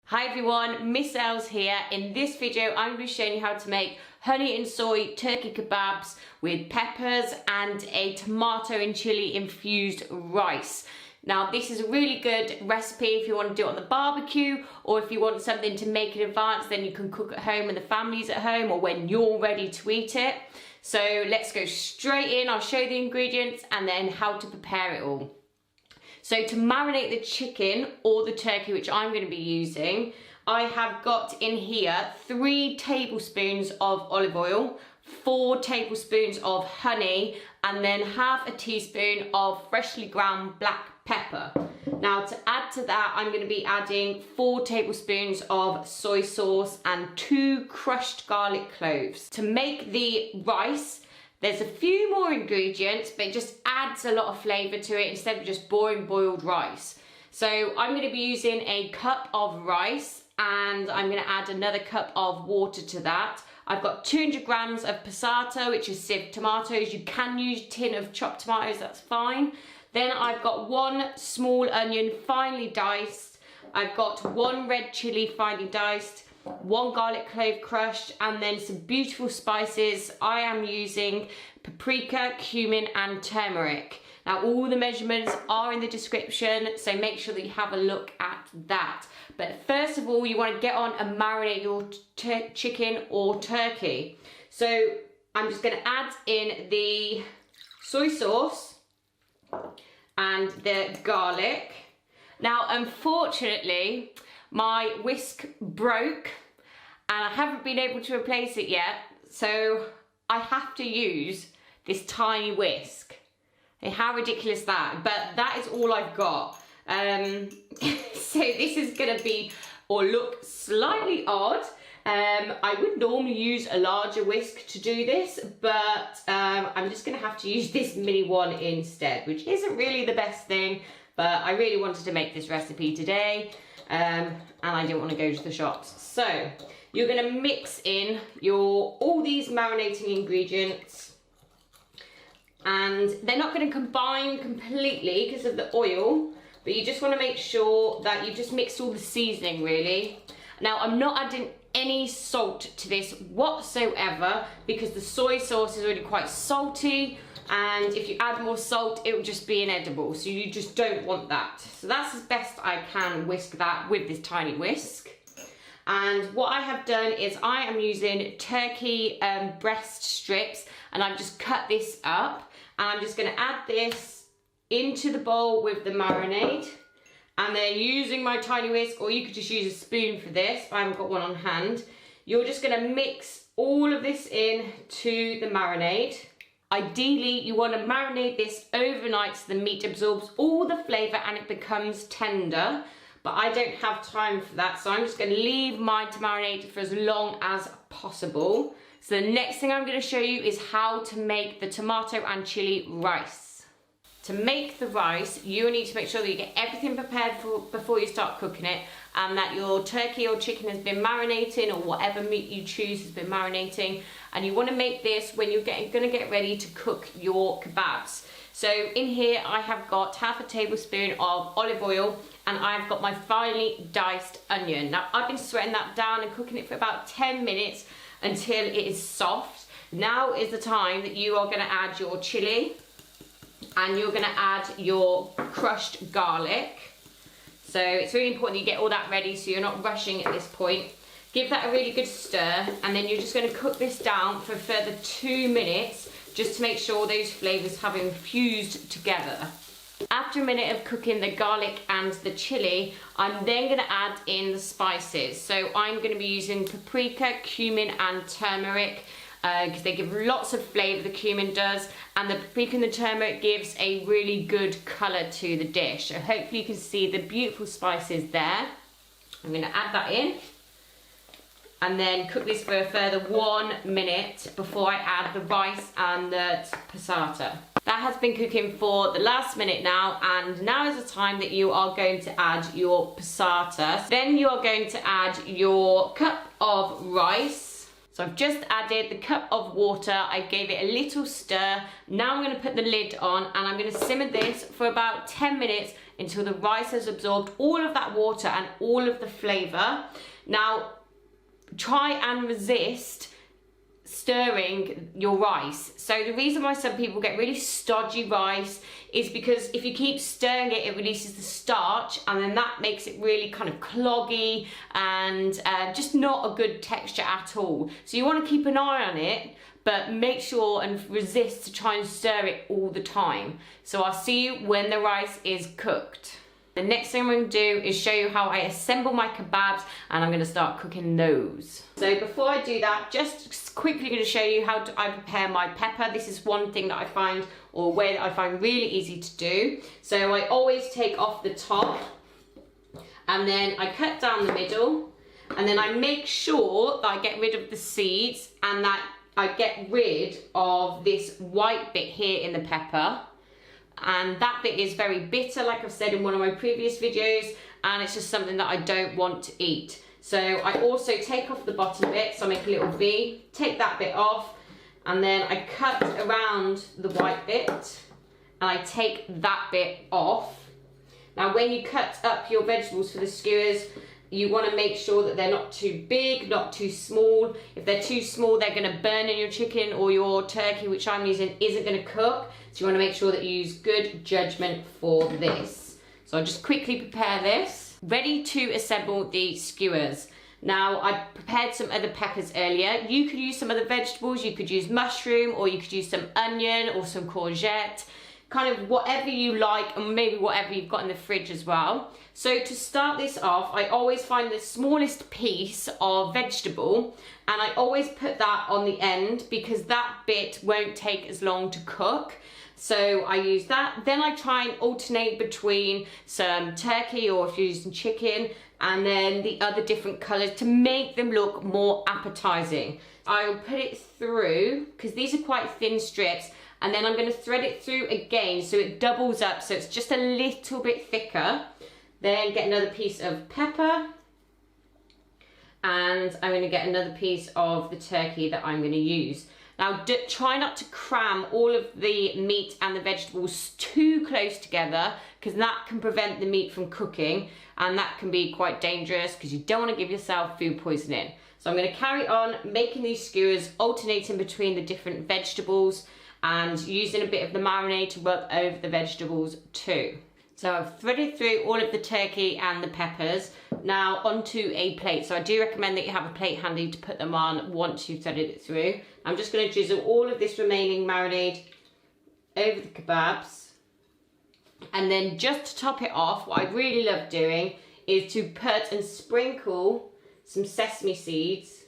Hi everyone, Miss Els here. In this video I'm going to be showing you how to make honey and soy turkey kebabs with peppers and a tomato and chili infused rice. Now this is a really good recipe if you want to do it on the barbecue, or if you want something to make in advance, then you can cook at home when the family's at home or when you're ready to eat it. So let's go straight in. I'll show you the ingredients and then how to prepare it all. So to marinate the chicken or the turkey, which I'm going to be using, I have got in here 3 tablespoons of olive oil, 4 tablespoons of honey, and then half a teaspoon of freshly ground black pepper. Now to add to that, I'm going to be adding 4 tablespoons of soy sauce and 2 crushed garlic cloves. To make the rice, there's a few more ingredients, but it just adds a lot of flavour to it instead of just boring boiled rice. So I'm going to be using a cup of rice and I'm going to add another cup of water to that. I've got 200 grams of passata, which is sieved tomatoes. You can use a tin of chopped tomatoes, that's fine. Then I've got 1 small onion finely diced. I've got 1 red chilli finely diced, 1 garlic clove crushed, and then some beautiful spices. I am using paprika, cumin and turmeric. Now all the measurements are in the description, so make sure that you have a look at that. But first of all, you want to get on and marinate your chicken or turkey. So I'm just going to add in the soy sauce and the garlic. Now unfortunately, my whisk broke and I haven't been able to replace it yet, so I have to use this tiny whisk. Hey, how ridiculous is that? But that is all I've got. So this is gonna be or look slightly odd. I would normally use a larger whisk to do this, but I'm just gonna have to use this mini one instead, which isn't really the best thing, but I really wanted to make this recipe today. And I didn't want to go to the shops. So you're going to mix in all these marinating ingredients, and they're not going to combine completely because of the oil, but you just want to make sure that you just mixed all the seasoning really. Now I'm not adding any salt to this whatsoever because the soy sauce is already quite salty, and if you add more salt it will just be inedible, so you just don't want that. So that's as best I can whisk that with this tiny whisk. And what I have done is I am using turkey breast strips, and I've just cut this up, and I'm just going to add this into the bowl with the marinade, and then using my tiny whisk, or you could just use a spoon for this, I haven't got one on hand. You're just going to mix all of this in to the marinade. Ideally, you want to marinate this overnight so the meat absorbs all the flavour and it becomes tender. But I don't have time for that, so I'm just going to leave mine to marinate for as long as possible. So the next thing I'm going to show you is how to make the tomato and chili rice. To make the rice, you need to make sure that you get everything prepared before you start cooking it, and that your turkey or chicken has been marinating, or whatever meat you choose has been marinating. And you want to make this when you're going to get ready to cook your kebabs. So in here I have got half a tablespoon of olive oil, and I've got my finely diced onion. Now I've been sweating that down and cooking it for about 10 minutes until it is soft. Now is the time that you are going to add your chili, and you're going to add your crushed garlic. So it's really important you get all that ready so you're not rushing at this point. Give that a really good stir, and then you're just going to cook this down for a further 2 minutes just to make sure those flavours have infused together. After a minute of cooking the garlic and the chili, I'm then going to add in the spices. So I'm going to be using paprika, cumin and turmeric, because they give lots of flavour, the cumin does, and the paprika and the turmeric gives a really good colour to the dish. So hopefully you can see the beautiful spices there. I'm going to add that in, and then cook this for a further 1 minute before I add the rice and the passata. That has been cooking for the last minute now, and now is the time that you are going to add your passata. Then you are going to add your cup of rice. So I've just added the cup of water, I gave it a little stir. Now I'm going to put the lid on, and I'm going to simmer this for about 10 minutes until the rice has absorbed all of that water and all of the flavour. Now, try and resist stirring your rice. So the reason why some people get really stodgy rice is because if you keep stirring it, it releases the starch, and then that makes it really kind of cloggy and just not a good texture at all. So you want to keep an eye on it, but make sure and resist to try and stir it all the time. So I'll see you when the rice is cooked. The next thing I'm going to do is show you how I assemble my kebabs, and I'm going to start cooking those. So before I do that, just quickly going to show you how I prepare my pepper. This is one thing that I find, or a way that I find really easy to do. So I always take off the top, and then I cut down the middle, and then I make sure that I get rid of the seeds and that I get rid of this white bit here in the pepper. And that bit is very bitter, like I've said in one of my previous videos, and it's just something that I don't want to eat. So I also take off the bottom bit, so I make a little V, take that bit off, and then I cut around the white bit, and I take that bit off. Now when you cut up your vegetables for the skewers, you want to make sure that they're not too big, not too small. If they're too small, they're going to burn in your chicken, or your turkey, which I'm using, isn't going to cook. So you want to make sure that you use good judgment for this. So I'll just quickly prepare this. Ready to assemble the skewers. Now, I prepared some other peppers earlier. You could use some other vegetables. You could use mushroom, or you could use some onion or some courgette. Kind of whatever you like, and maybe whatever you've got in the fridge as well. So to start this off, I always find the smallest piece of vegetable, and I always put that on the end because that bit won't take as long to cook. So I use that. Then I try and alternate between some turkey, or if you're using chicken, and then the other different colours to make them look more appetizing. I'll put it through, because these are quite thin strips, and then I'm going to thread it through again so it doubles up, so it's just a little bit thicker. Then get another piece of pepper, and I'm going to get another piece of the turkey that I'm going to use. Now try not to cram all of the meat and the vegetables too close together, because that can prevent the meat from cooking, and that can be quite dangerous because you don't want to give yourself food poisoning. So I'm going to carry on making these skewers, alternating between the different vegetables and using a bit of the marinade to rub over the vegetables too. So I've threaded through all of the turkey and the peppers. Now onto a plate. So I do recommend that you have a plate handy to put them on once you've threaded it through. I'm just going to drizzle all of this remaining marinade over the kebabs. And then just to top it off, what I really love doing is to put and sprinkle some sesame seeds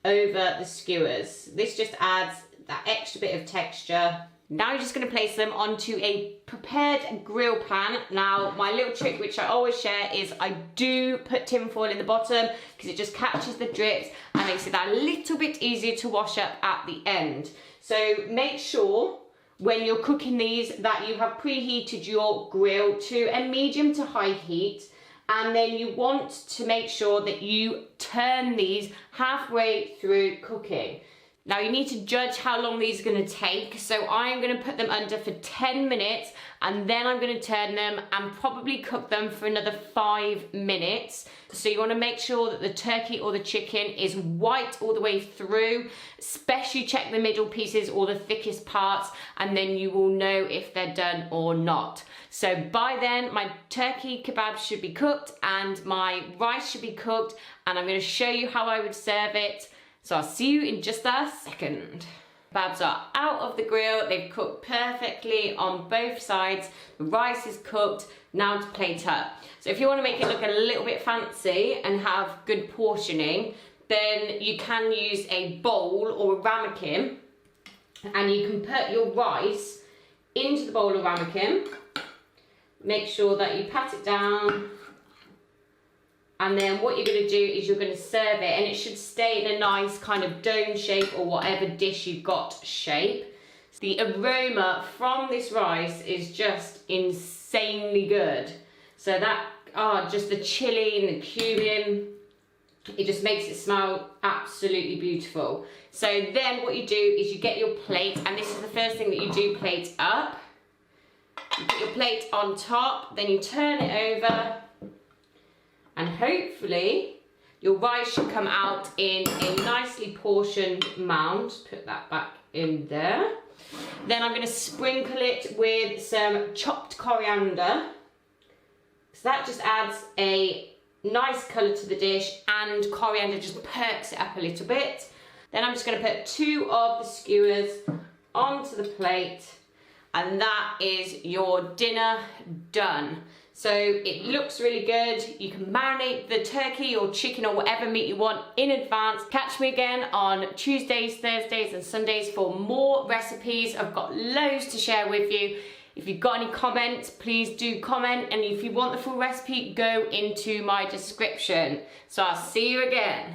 over the skewers. This just adds that extra bit of texture. Now you're just going to place them onto a prepared grill pan. Now my little trick, which I always share, is I do put tin foil in the bottom because it just catches the drips and makes it that little bit easier to wash up at the end. So make sure when you're cooking these that you have preheated your grill to a medium to high heat, and then you want to make sure that you turn these halfway through cooking. Now you need to judge how long these are going to take, so I am going to put them under for 10 minutes, and then I'm going to turn them and probably cook them for another 5 minutes. So you want to make sure that the turkey or the chicken is white all the way through, especially check the middle pieces or the thickest parts, and then you will know if they're done or not. So by then my turkey kebabs should be cooked and my rice should be cooked, and I'm going to show you how I would serve it. So I'll see you in just a second. Kebabs are out of the grill. They've cooked perfectly on both sides. The rice is cooked. Now to plate up. So if you want to make it look a little bit fancy and have good portioning, then you can use a bowl or a ramekin, and you can put your rice into the bowl of ramekin. Make sure that you pat it down. And then what you're going to do is you're going to serve it, and it should stay in a nice kind of dome shape or whatever dish you've got shape. The aroma from this rice is just insanely good. So that, just the chili and the cumin, it just makes it smell absolutely beautiful. So then what you do is you get your plate, and this is the first thing that you do, plate up. You put your plate on top, then you turn it over, and hopefully your rice should come out in a nicely portioned mound. Put that back in there. Then I'm going to sprinkle it with some chopped coriander. So that just adds a nice colour to the dish, and coriander just perks it up a little bit. Then I'm just going to put 2 of the skewers onto the plate, and that is your dinner done. So it looks really good. You can marinate the turkey or chicken or whatever meat you want in advance. Catch me again on Tuesdays, Thursdays and Sundays for more recipes. I've got loads to share with you. If you've got any comments, please do comment. And if you want the full recipe, go into my description. So I'll see you again.